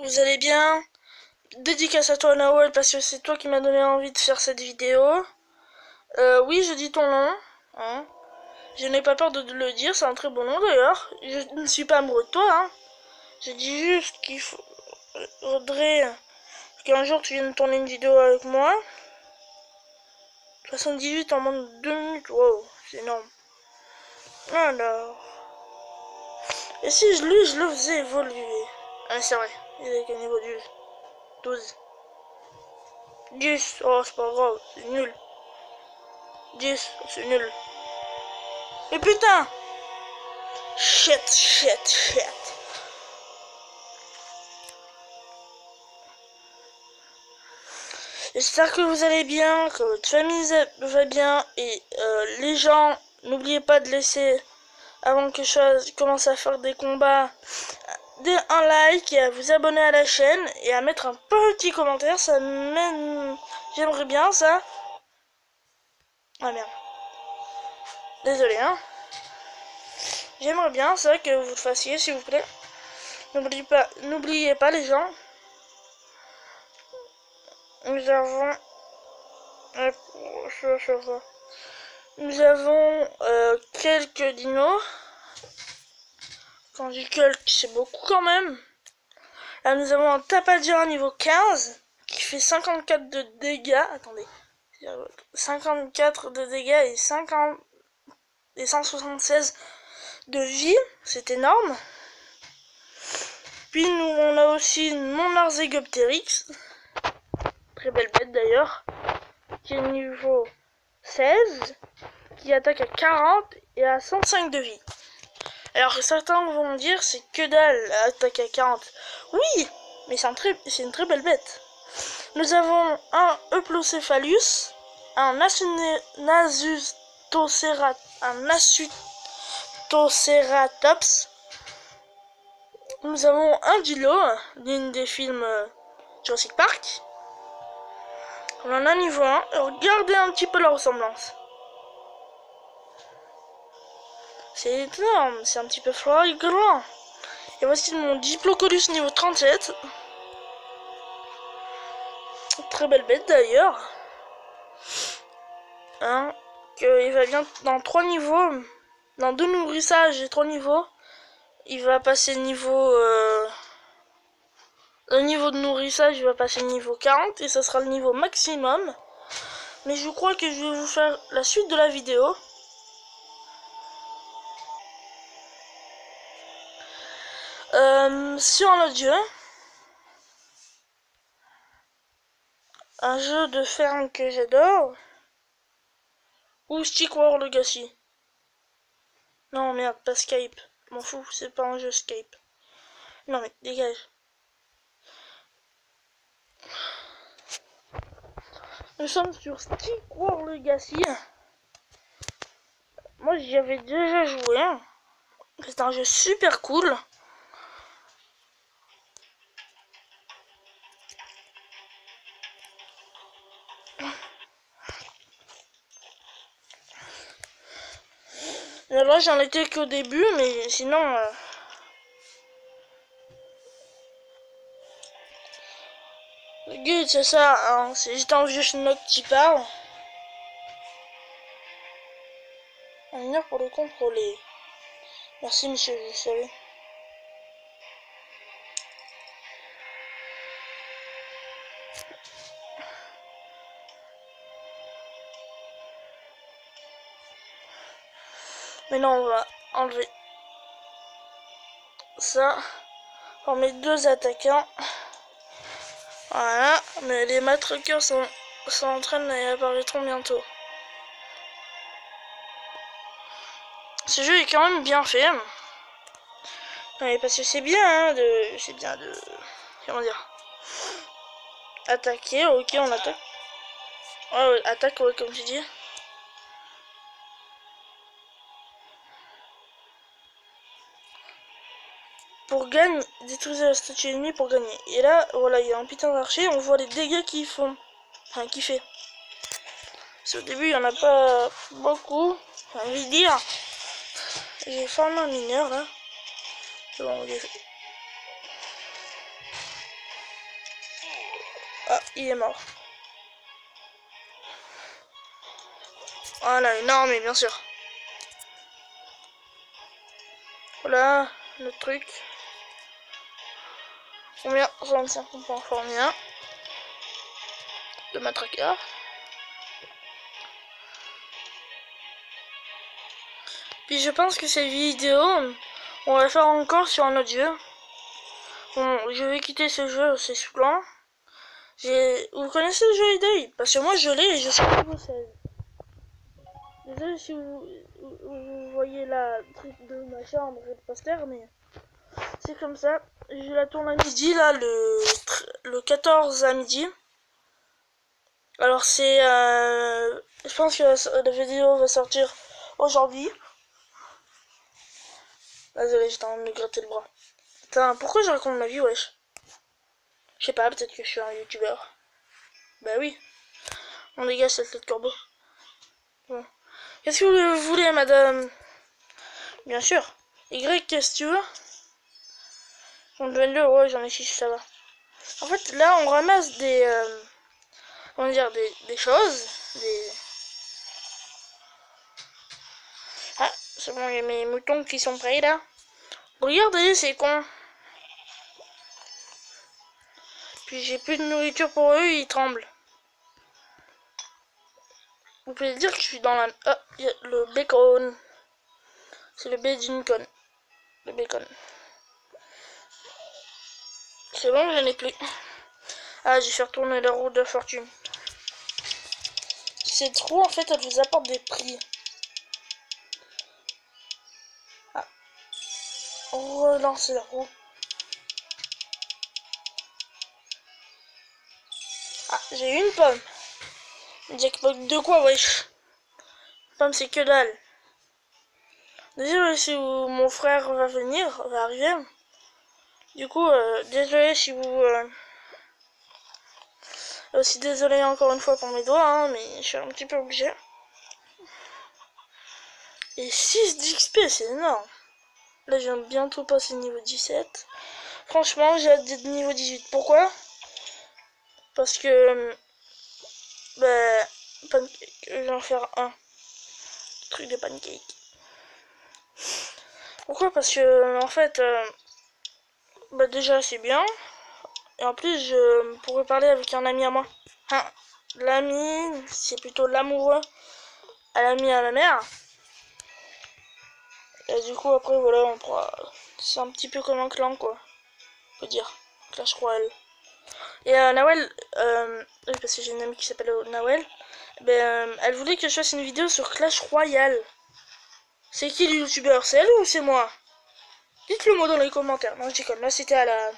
vous allez bien. Dédicace à toi Nawal parce que c'est toi qui m'as donné envie de faire cette vidéo. Oui, je dis ton nom. Hein. Je n'ai pas peur de le dire, c'est un très bon nom d'ailleurs. Je ne suis pas amoureux de toi. Hein. Je dis juste qu'il faudrait qu'un jour tu viennes tourner une vidéo avec moi. 78 en moins de 2 minutes, wow, c'est énorme. Alors... Et si je le faisais évoluer? Ah c'est vrai, il est qu'un niveau 12. 10, oh c'est pas grave, c'est nul. 10, c'est nul. Mais putain! Shit. J'espère que vous allez bien, que votre famille va bien. Et les gens, n'oubliez pas de laisser, avant que je commence à faire des combats, un like et à vous abonner à la chaîne. Et à mettre un petit commentaire, ça m'aide. J'aimerais bien ça. Ah merde. Désolé hein. J'aimerais bien ça que vous le fassiez s'il vous plaît. N'oubliez pas les gens. Nous avons... Nous avons quelques dinos. Quand je dis quelques, c'est beaucoup quand même. Là, nous avons un Tapadir niveau 15 qui fait 54 de dégâts. Attendez. 54 de dégâts et 176 de vie. C'est énorme. Puis nous, on a aussi une Monarchegopteryx. Très belle bête d'ailleurs. Qui est niveau 16. Qui attaque à 40 et à 105 de vie. Alors que certains vont dire c'est que dalle attaque à 40. Oui, mais c'est une très belle bête. Nous avons un Euplocephalus, un Asutoceratops. Nous avons un Dilo, d'une des films Jurassic Park. On en a niveau 1. Regardez un petit peu la ressemblance. C'est énorme, c'est un petit peu flagrant. Et voici mon Diplodocus niveau 37. Très belle bête d'ailleurs. Hein, il va bien dans 3 niveaux. Dans 2 nourrissages et 3 niveaux. Il va passer niveau... le niveau de nourrissage, il va passer niveau 40. Et ça sera le niveau maximum. Mais je crois que je vais vous faire la suite de la vidéo. Sur un autre jeu. Un jeu de ferme que j'adore. Ou Stick War Legacy. Non merde, pas Skype. M'en fous, c'est pas un jeu Skype. Non mais dégage. Nous sommes sur Stick War Legacy. Moi j'y avais déjà joué. C'est un jeu super cool. Là j'en étais qu'au début, mais sinon... Le but c'est ça, hein. C'est juste un vieux schnock qui parle. On vient pour le contrôler. Merci monsieur, vous savez. Maintenant on va enlever ça. On met 2 attaquants. Voilà, mais les matraqueurs s'entraînent et apparaîtront bientôt. Ce jeu est quand même bien fait. Ouais, parce que c'est bien, hein, de... Comment dire? Attaquer, ok, on attaque. Ouais, attaque, ouais, comme tu dis. Pour gagner, détruisez la statue ennemie pour gagner. Et là, voilà, il y a un putain d'archer, on voit les dégâts qu'ils font. Enfin, qu'il fait. Parce qu'au début, il n'y en a pas beaucoup, j'ai envie de dire. J'ai formé un mineur, là. C'est bon, Ah, il est mort. Voilà, une armée, bien sûr. Voilà, notre truc. Combien? 65 points formés. De matraqueur. Puis je pense que cette vidéo, on va la faire encore sur un autre jeu. Bon, je vais quitter ce jeu, c'est saoulant. Vous connaissez le jeu Idei? Parce que moi je l'ai et je sais pas niveau 16. Désolé si vous voyez la truc de ma chambre et le poster, mais c'est comme ça. Je la tourne à midi, là, le 14 à midi. Alors c'est... je pense que la vidéo va sortir aujourd'hui. Désolé, j'étais en train de me gratter le bras. Putain, pourquoi je raconte ma vie, wesh? Je sais pas, peut-être que je suis un youtubeur. Bah oui. On dégage cette tête de corbeau. Bon. Qu'est-ce que vous voulez, madame? Bien sûr. Y, qu'est-ce que tu veux? On devient le, ouais, j'en ai 6, ça va. En fait, là, on ramasse des... comment dire, des choses. Ah, c'est bon, il y a mes moutons qui sont prêts, là. Regardez, c'est con. Puis j'ai plus de nourriture pour eux, ils tremblent. Vous pouvez dire que je suis dans la... Ah, il y a le bacon. C'est le bacon. Le bacon. C'est bon, je n'ai plus. Ah, j'ai fait retourner la roue de fortune. Cette roue, en fait, elle vous apporte des prix. Ah. On relance la roue. Ah, j'ai une pomme. Jackpot de quoi, wesh? Pomme, c'est que dalle. Désolé si mon frère va venir, va arriver. Du coup, désolé si vous... aussi désolé encore une fois pour mes doigts, hein, mais je suis un petit peu obligé. Et 6 d'XP, c'est énorme. Là, je viens bientôt passer niveau 17. Franchement, j'ai hâte d'être niveau 18. Pourquoi? Parce que... Bah... Pancake. Je vais en faire un. Truc de pancake. Pourquoi? Parce que, en fait... bah déjà, c'est bien. Et en plus, je pourrais parler avec un ami à moi. Hein, l'ami, c'est plutôt l'amoureux à l'ami à la mère. Et du coup, après, voilà, on pourra... C'est un petit peu comme un clan, quoi. On peut dire. Clash Royale. Et Nawel, oui, parce que j'ai une amie qui s'appelle Nawel, ben, elle voulait que je fasse une vidéo sur Clash Royale. C'est qui le youtubeur? C'est elle ou c'est moi? Dites-le moi dans les commentaires. Non, je déconne. Là, c'était à la...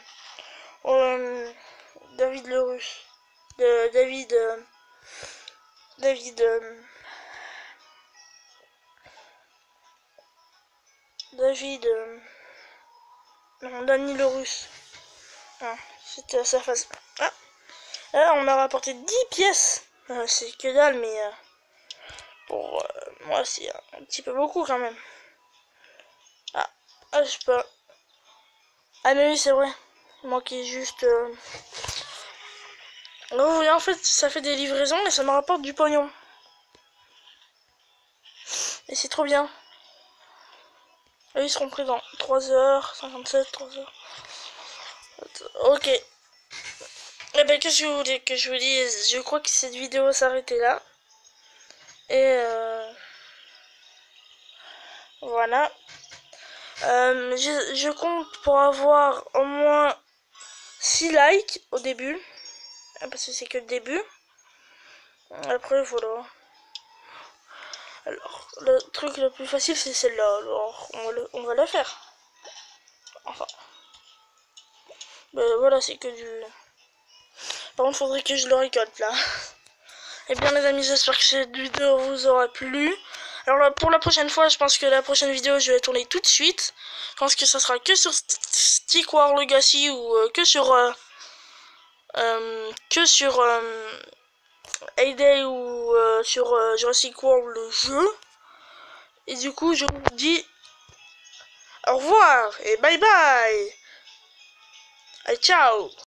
David le Russe. David... non, Dany le Russe. Ah, c'était à sa face. Ah, là, on m'a rapporté 10 pièces. C'est que dalle, mais pour moi, c'est un petit peu beaucoup quand même. Ah, je sais pas. Ah, mais oui, c'est vrai. Il manquait juste... vous voyez, en fait, ça fait des livraisons et ça me rapporte du pognon. Et c'est trop bien. Et ils seront pris dans 3h57, 3h. Ok. Et ben, qu'est-ce que vous voulez que je vous dise? Je crois que cette vidéo s'arrêtait là. Et voilà. Je compte pour avoir au moins 6 likes au début. Parce que c'est que le début. Après, voilà. Alors, le truc le plus facile, c'est celle-là. Alors, on va la faire. Enfin. Ben voilà, c'est que du... Par contre, faudrait que je le récolte, là. Et bien, les amis, j'espère que cette vidéo vous aura plu. Alors là, pour la prochaine fois, je pense que la prochaine vidéo, je vais tourner tout de suite. Je pense que ça sera que sur Stick War Legacy ou que sur... Hay-Day ou sur Jurassic World le jeu. Et du coup, je vous dis au revoir et bye bye. Allez, ciao.